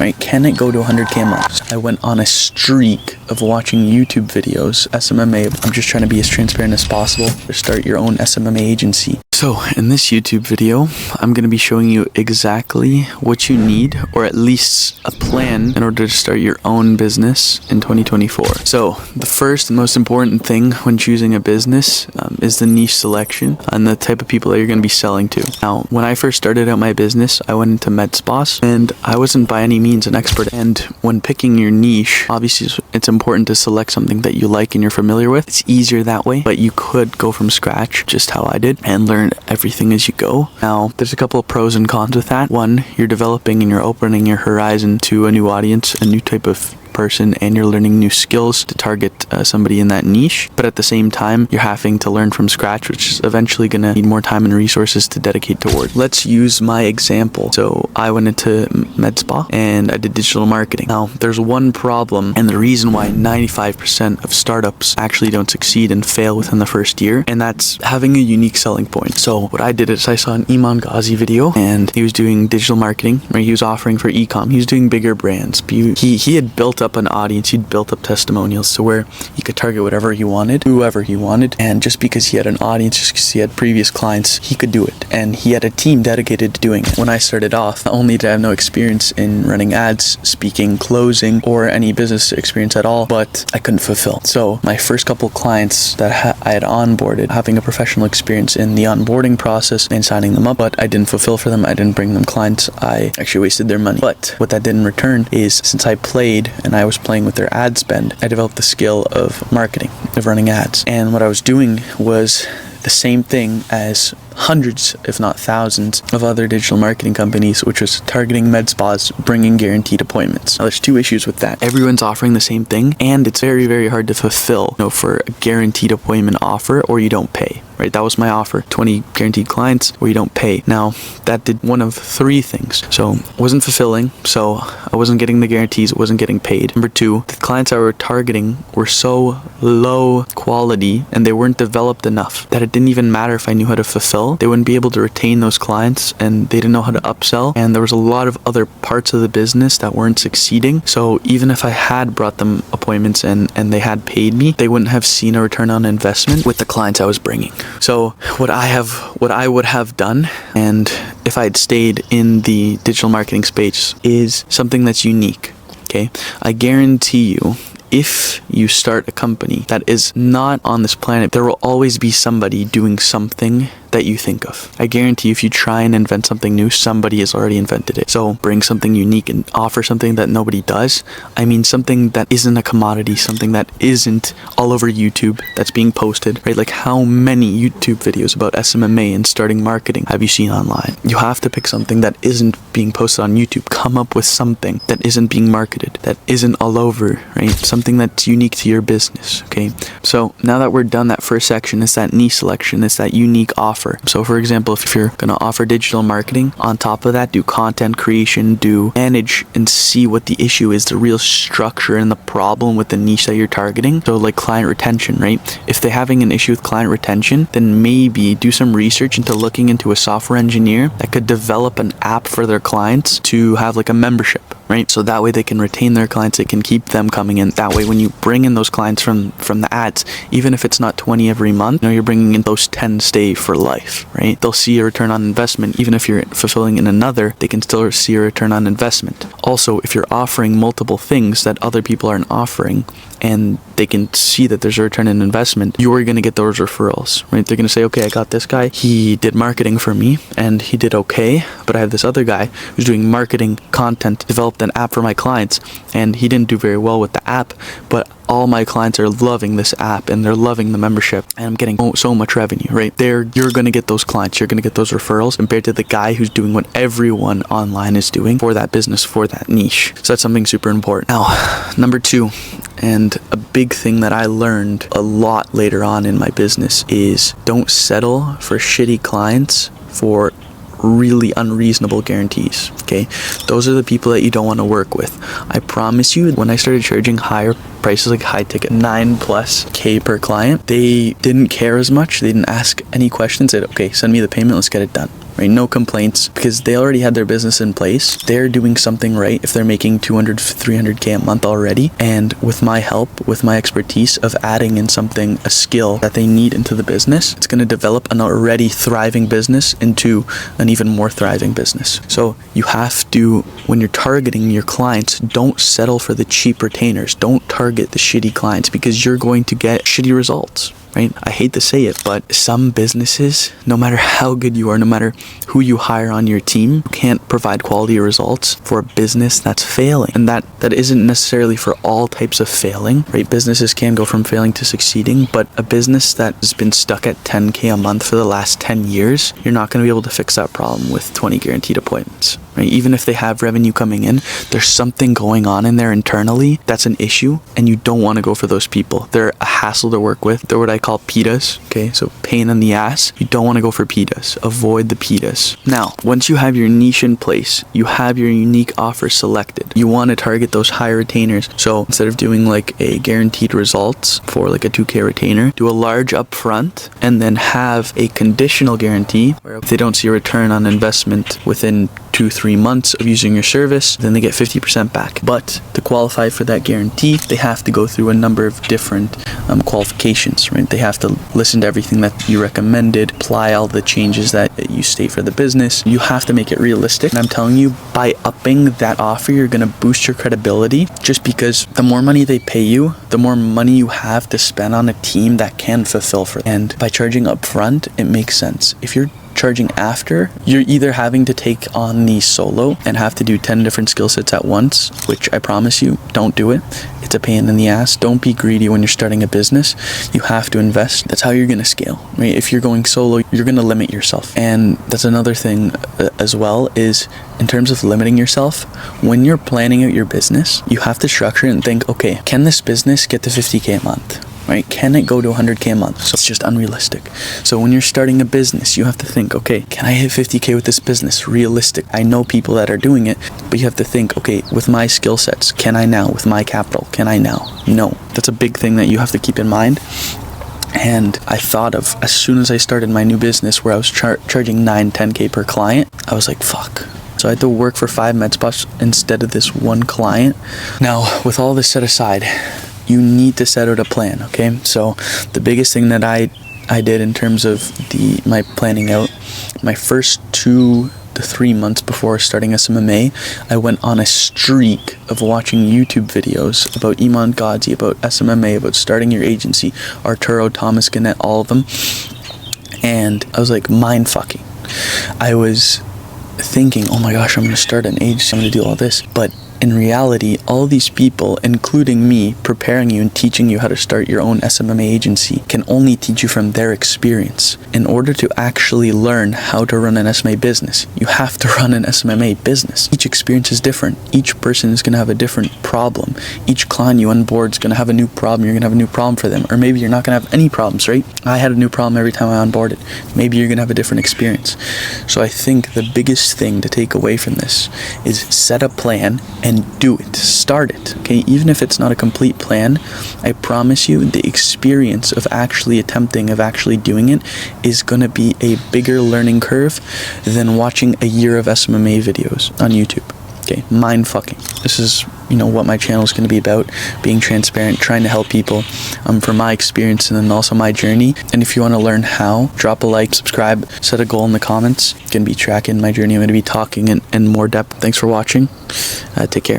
right? Can it go to 100K a month? I went on a streak of watching YouTube videos, SMMA. I'm just trying to be as transparent as possible to start your own SMMA agency. So in this YouTube video, I'm going to be showing you exactly what you need, or at least a plan in order to start your own business in 2024. So the first and most important thing when choosing a business is the niche selection and the type of people that you're going to be selling to. Now, when I first started out my business, I went into med spas and I wasn't by any means an expert. And when picking your niche, obviously it's important to select something that you like and you're familiar with. It's easier that way, but you could go from scratch, just how I did, and learn everything as you go. Now, there's a couple of pros and cons with that. One, you're developing and you're opening your horizon to a new audience, a new type of person, and you're learning new skills to target somebody in that niche. But at the same time, you're having to learn from scratch, which is eventually going to need more time and resources to dedicate toward. Let's use my example. So I went into med spa and I did digital marketing. Now, there's one problem, and the reason why 95% of startups actually don't succeed and fail within the first year, and that's having a unique selling point. So what I did is I saw an Iman Ghazi video, and he was doing digital marketing, right? He was offering for e-com. He was doing bigger brands. He had built up an audience, he'd built up testimonials to where he could target whatever he wanted, whoever he wanted, and just because he had an audience, just because he had previous clients, he could do it, and he had a team dedicated to doing it. When I started off, not only did I have no experience in running ads, speaking, closing, or any business experience at all, but I couldn't fulfill. So my first couple clients that I had onboarded, having a professional experience in the onboarding process and signing them up, but I didn't fulfill for them, I didn't bring them clients, I actually wasted their money. But what that did in return is, since I played and I was playing with their ad spend, I developed the skill of marketing, of running ads. And what I was doing was the same thing as hundreds, if not thousands, of other digital marketing companies, which was targeting med spas, bringing guaranteed appointments. Now, there's two issues with that. Everyone's offering the same thing, and it's very, very hard to fulfill, for a guaranteed appointment offer, or you don't pay, right? That was my offer, 20 guaranteed clients, or you don't pay. Now, that did one of three things. So, it wasn't fulfilling, so I wasn't getting the guarantees, it wasn't getting paid. Number two, the clients I were targeting were so low quality, and they weren't developed enough that it didn't even matter if I knew how to fulfill. They wouldn't be able to retain those clients, and they didn't know how to upsell, and there was a lot of other parts of the business that weren't succeeding. So even if I had brought them appointments and they had paid me, they wouldn't have seen a return on investment with the clients I was bringing. So what I would have done, and if I had stayed in the digital marketing space, is something that's unique. Okay, I guarantee you, if you start a company that is not on this planet, there will always be somebody doing something that you think of. I guarantee you, if you try and invent something new, somebody has already invented it. So bring something unique and offer something that nobody does. I mean, something that isn't a commodity, something that isn't all over YouTube that's being posted, right? Like, how many YouTube videos about SMMA and starting marketing have you seen online? You have to pick something that isn't being posted on YouTube. Come up with something that isn't being marketed, that isn't all over, right? Something that's unique to your business, okay? So now that we're done, that first section is that niche selection, it's that unique offer. So for example, if you're going to offer digital marketing, on top of that, do content creation, do manage and see what the issue is, the real structure and the problem with the niche that you're targeting. So like client retention, right? If they're having an issue with client retention, then maybe do some research into looking into a software engineer that could develop an app for their clients to have like a membership, right? So that way they can retain their clients, they can keep them coming in. That way, when you bring in those clients from the ads, even if it's not 20 every month, you're bringing in those 10 stay for life, right? They'll see a return on investment. Even if you're fulfilling in another, they can still see a return on investment. Also, if you're offering multiple things that other people aren't offering, and they can see that there's a return on investment, you're going to get those referrals, right? They're going to say, okay, I got this guy, he did marketing for me and he did okay, but I have this other guy who's doing marketing content, developed an app for my clients, and he didn't do very well with the app, but all my clients are loving this app and they're loving the membership, and I'm getting so much revenue, right? You're going to get those clients, you're going to get those referrals compared to the guy who's doing what everyone online is doing for that business, for that niche. So that's something super important. Now, number two, and a big thing that I learned a lot later on in my business, is don't settle for shitty clients for really unreasonable guarantees. Okay, those are the people that you don't want to work with. I promise you, when I started charging higher prices, like high ticket, 9+K per client, they didn't care as much. They didn't ask any questions. They said, okay, send me the payment, let's get it done. right? No complaints, because they already had their business in place. They're doing something right if they're making 200, 300K a month already. And with my help, with my expertise of adding in something, a skill that they need into the business, it's going to develop an already thriving business into an even more thriving business. So you have to, when you're targeting your clients, don't settle for the cheap retainers. Don't target the shitty clients, because you're going to get shitty results. Right? I hate to say it, but some businesses, no matter how good you are, no matter who you hire on your team, can't provide quality results for a business that's failing. And that isn't necessarily for all types of failing, right? Businesses can go from failing to succeeding, but a business that has been stuck at 10K a month for the last 10 years, you're not going to be able to fix that problem with 20 guaranteed appointments, right? Even if they have revenue coming in, there's something going on in there internally that's an issue, and you don't want to go for those people. They're a hassle to work with. They're what I call PIDAs, okay? So pain in the ass. You don't want to go for PIDAs. Avoid the PIDAs. Now, once you have your niche in place, you have your unique offer selected, you want to target those high retainers. So instead of doing like a guaranteed results for like a 2K retainer, do a large upfront and then have a conditional guarantee where if they don't see a return on investment within 2-3 months of using your service, then they get 50% back. But to qualify for that guarantee, they have to go through a number of different qualifications, right? They have to listen to everything that you recommended, apply all the changes that you state for the business. You have to make it realistic. And I'm telling you, by upping that offer, you're going to boost your credibility, just because the more money they pay you, the more money you have to spend on a team that can fulfill for them. And by charging upfront, it makes sense. If you're charging after, you're either having to take on the solo and have to do 10 different skill sets at once, which I promise you, don't do it. It's a pain in the ass. Don't be greedy when you're starting a business. You have to invest. That's how you're going to scale, right? If you're going solo, you're going to limit yourself. And that's another thing as well, is in terms of limiting yourself, when you're planning out your business, you have to structure it and think, okay, can this business get to 50K a month? Right? Can it go to 100K a month? So it's just unrealistic. So when you're starting a business, you have to think, okay, can I hit 50K with this business? Realistic. I know people that are doing it, but you have to think, okay, with my skill sets, can I now? With my capital, can I now? No. That's a big thing that you have to keep in mind. And I thought of, as soon as I started my new business where I was charging 9-10K per client, I was like, fuck. So I had to work for 5 med spas instead of this one client. Now, with all this set aside, you need to set out a plan, okay? So the biggest thing that I did in terms of my planning out, my first 2 to 3 months before starting SMMA, I went on a streak of watching YouTube videos about Iman Ghazi, about SMMA, about starting your agency, Arturo, Thomas Gannett, all of them. And I was like, mind fucking. I was thinking, oh my gosh, I'm going to start an agency, I'm going to do all this. But in reality, all these people, including me, preparing you and teaching you how to start your own SMMA agency, can only teach you from their experience. In order to actually learn how to run an SMA business, you have to run an SMMA business. Each experience is different. Each person is going to have a different problem. Each client you onboard is going to have a new problem. You're going to have a new problem for them. Or maybe you're not going to have any problems, right? I had a new problem every time I onboarded. Maybe you're going to have a different experience. So I think the biggest thing to take away from this is set a plan and do it. Start it, okay? Even if it's not a complete plan, I promise you the experience of actually attempting, of actually doing it, is going to be a bigger learning curve than watching a year of SMMA videos on YouTube. Okay, mind fucking. This is, what my channel is going to be about, being transparent, trying to help people from my experience and then also my journey. And if you want to learn how, drop a like, subscribe, set a goal in the comments. Going to be tracking my journey. I'm going to be talking in more depth. Thanks for watching. Take care.